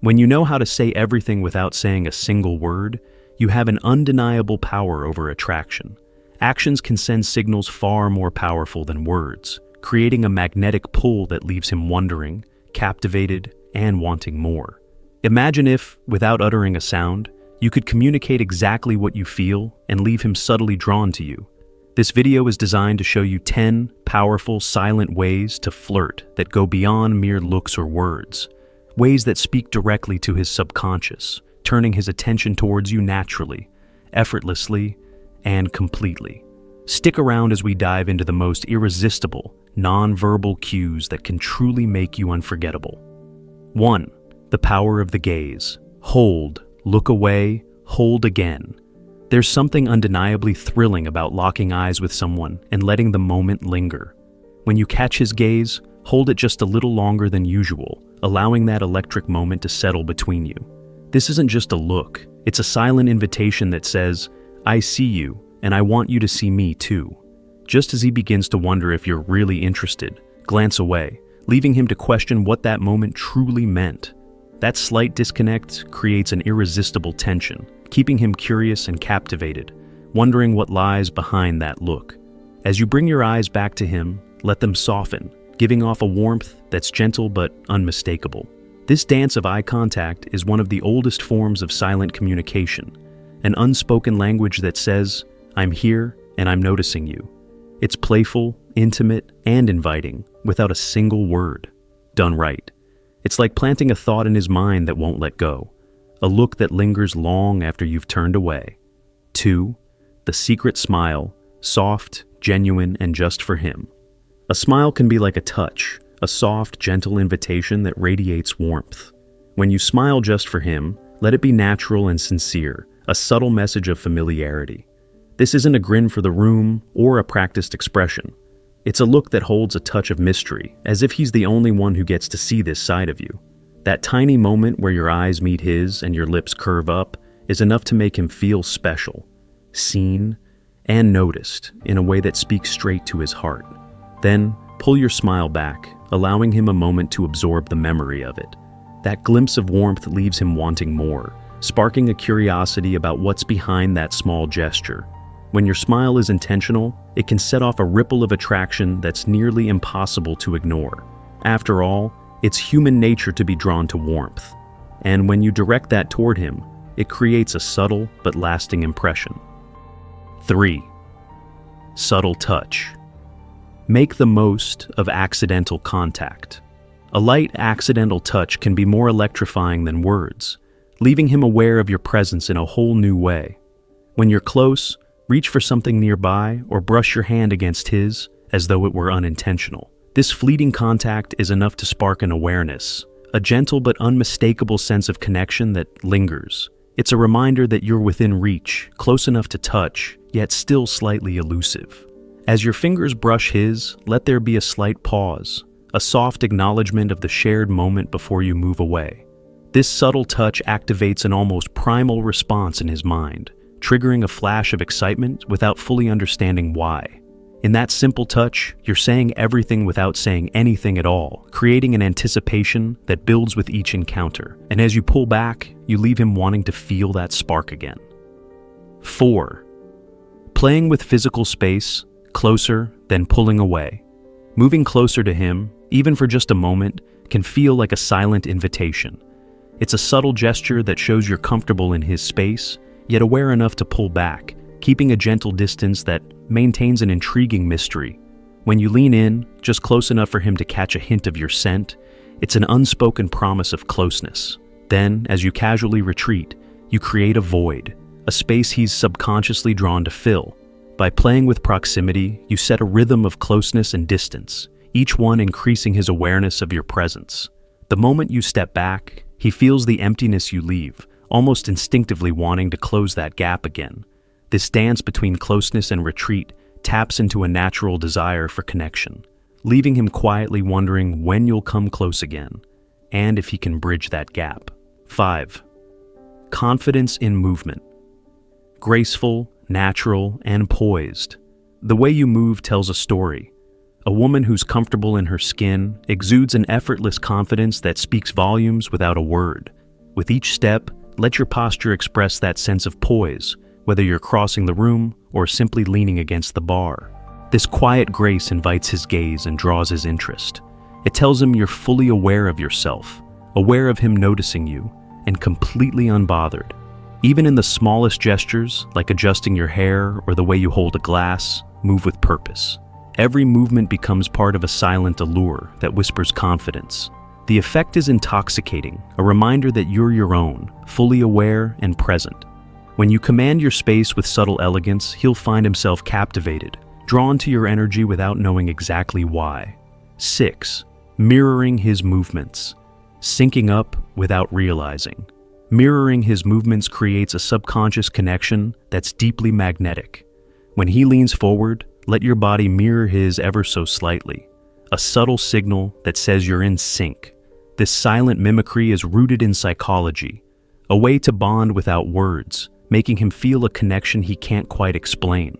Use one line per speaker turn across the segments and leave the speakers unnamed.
When you know how to say everything without saying a single word, you have an undeniable power over attraction. Actions can send signals far more powerful than words, creating a magnetic pull that leaves him wondering, captivated, and wanting more. Imagine if, without uttering a sound, you could communicate exactly what you feel and leave him subtly drawn to you. This video is designed to show you 10 powerful, silent ways to flirt that go beyond mere looks or words. Ways that speak directly to his subconscious, turning his attention towards you naturally, effortlessly, and completely. Stick around as we dive into the most irresistible, nonverbal cues that can truly make you unforgettable. 1. The power of the gaze. Hold, look away, hold again. There's something undeniably thrilling about locking eyes with someone and letting the moment linger. When you catch his gaze, hold it just a little longer than usual, allowing that electric moment to settle between you. This isn't just a look, it's a silent invitation that says, "I see you, and I want you to see me too." Just as he begins to wonder if you're really interested, glance away, leaving him to question what that moment truly meant. That slight disconnect creates an irresistible tension, keeping him curious and captivated, wondering what lies behind that look. As you bring your eyes back to him, let them soften, giving off a warmth that's gentle but unmistakable. This dance of eye contact is one of the oldest forms of silent communication, an unspoken language that says, "I'm here and I'm noticing you." It's playful, intimate, and inviting, without a single word. Done right. It's like planting a thought in his mind that won't let go, a look that lingers long after you've turned away. 2. The secret smile, soft, genuine, and just for him. A smile can be like a touch, a soft, gentle invitation that radiates warmth. When you smile just for him, let it be natural and sincere, a subtle message of familiarity. This isn't a grin for the room or a practiced expression. It's a look that holds a touch of mystery, as if he's the only one who gets to see this side of you. That tiny moment where your eyes meet his and your lips curve up is enough to make him feel special, seen, and noticed in a way that speaks straight to his heart. Then, pull your smile back, allowing him a moment to absorb the memory of it. That glimpse of warmth leaves him wanting more, sparking a curiosity about what's behind that small gesture. When your smile is intentional, it can set off a ripple of attraction that's nearly impossible to ignore. After all, it's human nature to be drawn to warmth. And when you direct that toward him, it creates a subtle but lasting impression. 3. Subtle touch. Make the most of accidental contact. A light accidental touch can be more electrifying than words, leaving him aware of your presence in a whole new way. When you're close, reach for something nearby or brush your hand against his as though it were unintentional. This fleeting contact is enough to spark an awareness, a gentle but unmistakable sense of connection that lingers. It's a reminder that you're within reach, close enough to touch, yet still slightly elusive. As your fingers brush his, let there be a slight pause, a soft acknowledgement of the shared moment before you move away. This subtle touch activates an almost primal response in his mind, triggering a flash of excitement without fully understanding why. In that simple touch, you're saying everything without saying anything at all, creating an anticipation that builds with each encounter. And as you pull back, you leave him wanting to feel that spark again. 4. Playing with physical space, closer, then pulling away. Moving closer to him, even for just a moment, can feel like a silent invitation. It's a subtle gesture that shows you're comfortable in his space, yet aware enough to pull back, keeping a gentle distance that maintains an intriguing mystery. When you lean in, just close enough for him to catch a hint of your scent, it's an unspoken promise of closeness. Then, as you casually retreat, you create a void, a space he's subconsciously drawn to fill. By playing with proximity, you set a rhythm of closeness and distance, each one increasing his awareness of your presence. The moment you step back, he feels the emptiness you leave, almost instinctively wanting to close that gap again. This dance between closeness and retreat taps into a natural desire for connection, leaving him quietly wondering when you'll come close again, and if he can bridge that gap. 5. Confidence in movement. Graceful, natural, and poised. The way you move tells a story. A woman who's comfortable in her skin exudes an effortless confidence that speaks volumes without a word. With each step, let your posture express that sense of poise, whether you're crossing the room or simply leaning against the bar. This quiet grace invites his gaze and draws his interest. It tells him you're fully aware of yourself, aware of him noticing you, and completely unbothered. Even in the smallest gestures, like adjusting your hair or the way you hold a glass, move with purpose. Every movement becomes part of a silent allure that whispers confidence. The effect is intoxicating, a reminder that you're your own, fully aware and present. When you command your space with subtle elegance, he'll find himself captivated, drawn to your energy without knowing exactly why. 6. Mirroring his movements. Syncing up without realizing. Mirroring his movements creates a subconscious connection that's deeply magnetic. When he leans forward, let your body mirror his ever so slightly, a subtle signal that says you're in sync. This silent mimicry is rooted in psychology, a way to bond without words, making him feel a connection he can't quite explain.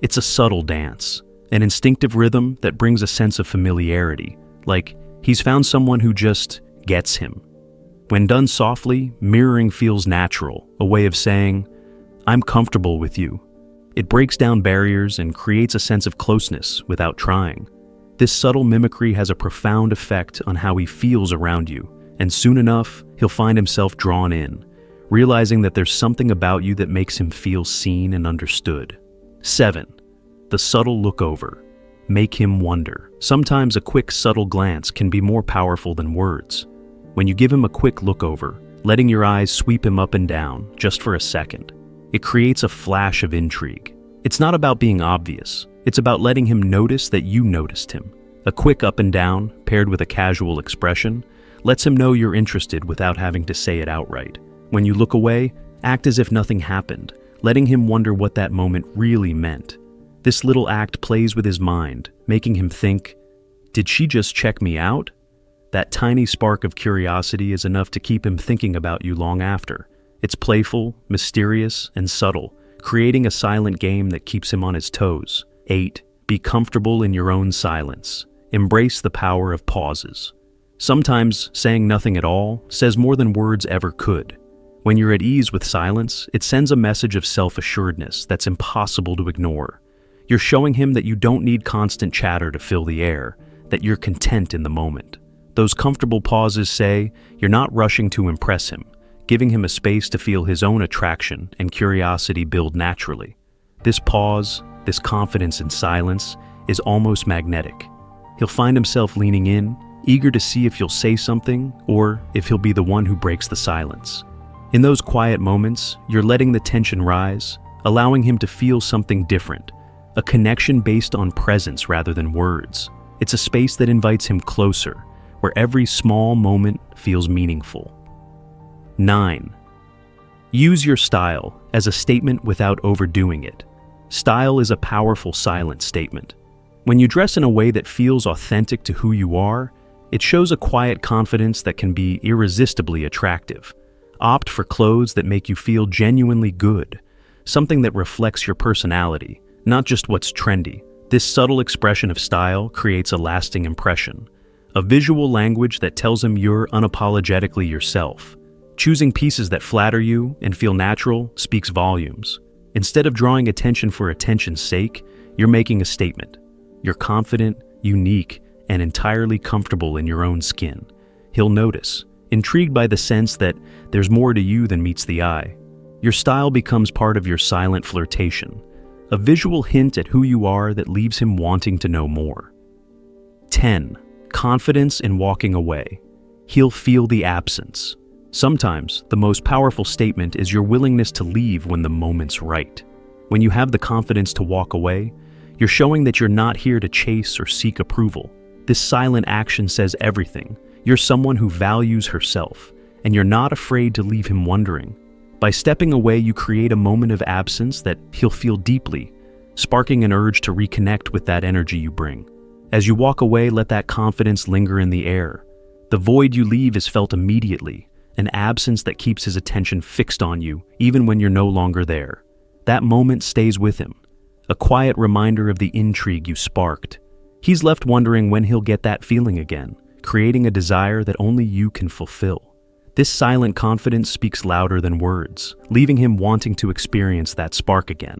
It's a subtle dance, an instinctive rhythm that brings a sense of familiarity, like he's found someone who just gets him. When done softly, mirroring feels natural, a way of saying, "I'm comfortable with you." It breaks down barriers and creates a sense of closeness without trying. This subtle mimicry has a profound effect on how he feels around you, and soon enough, he'll find himself drawn in, realizing that there's something about you that makes him feel seen and understood. 7. The subtle look over. Make him wonder. Sometimes a quick, subtle glance can be more powerful than words. When you give him a quick look over, letting your eyes sweep him up and down, just for a second, it creates a flash of intrigue. It's not about being obvious. It's about letting him notice that you noticed him. A quick up and down, paired with a casual expression, lets him know you're interested without having to say it outright. When you look away, act as if nothing happened, letting him wonder what that moment really meant. This little act plays with his mind, making him think, "Did she just check me out?" That tiny spark of curiosity is enough to keep him thinking about you long after. It's playful, mysterious, and subtle, creating a silent game that keeps him on his toes. 8. Be comfortable in your own silence. Embrace the power of pauses. Sometimes saying nothing at all says more than words ever could. When you're at ease with silence, it sends a message of self-assuredness that's impossible to ignore. You're showing him that you don't need constant chatter to fill the air, that you're content in the moment. Those comfortable pauses say you're not rushing to impress him, giving him a space to feel his own attraction and curiosity build naturally. This pause, this confidence in silence, is almost magnetic. He'll find himself leaning in, eager to see if you'll say something or if he'll be the one who breaks the silence. In those quiet moments, you're letting the tension rise, allowing him to feel something different, a connection based on presence rather than words. It's a space that invites him closer, where every small moment feels meaningful. 9. Use your style as a statement without overdoing it. Style is a powerful silent statement. When you dress in a way that feels authentic to who you are, it shows a quiet confidence that can be irresistibly attractive. Opt for clothes that make you feel genuinely good, something that reflects your personality, not just what's trendy. This subtle expression of style creates a lasting impression, a visual language that tells him you're unapologetically yourself. Choosing pieces that flatter you and feel natural speaks volumes. Instead of drawing attention for attention's sake, you're making a statement. You're confident, unique, and entirely comfortable in your own skin. He'll notice, intrigued by the sense that there's more to you than meets the eye. Your style becomes part of your silent flirtation, a visual hint at who you are that leaves him wanting to know more. 10. Confidence in walking away. He'll feel the absence. Sometimes, the most powerful statement is your willingness to leave when the moment's right. When you have the confidence to walk away, you're showing that you're not here to chase or seek approval. This silent action says everything. You're someone who values herself, and you're not afraid to leave him wondering. By stepping away, you create a moment of absence that he'll feel deeply, sparking an urge to reconnect with that energy you bring. As you walk away, let that confidence linger in the air. The void you leave is felt immediately, an absence that keeps his attention fixed on you, even when you're no longer there. That moment stays with him, a quiet reminder of the intrigue you sparked. He's left wondering when he'll get that feeling again, creating a desire that only you can fulfill. This silent confidence speaks louder than words, leaving him wanting to experience that spark again.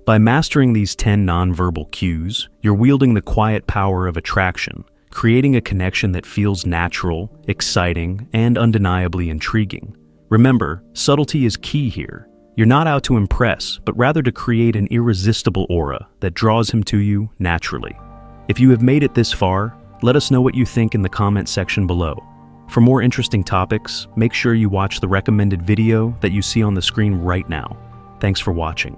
By mastering these 10 nonverbal cues, you're wielding the quiet power of attraction, creating a connection that feels natural, exciting, and undeniably intriguing. Remember, subtlety is key here. You're not out to impress, but rather to create an irresistible aura that draws him to you naturally. If you have made it this far, let us know what you think in the comment section below. For more interesting topics, make sure you watch the recommended video that you see on the screen right now. Thanks for watching.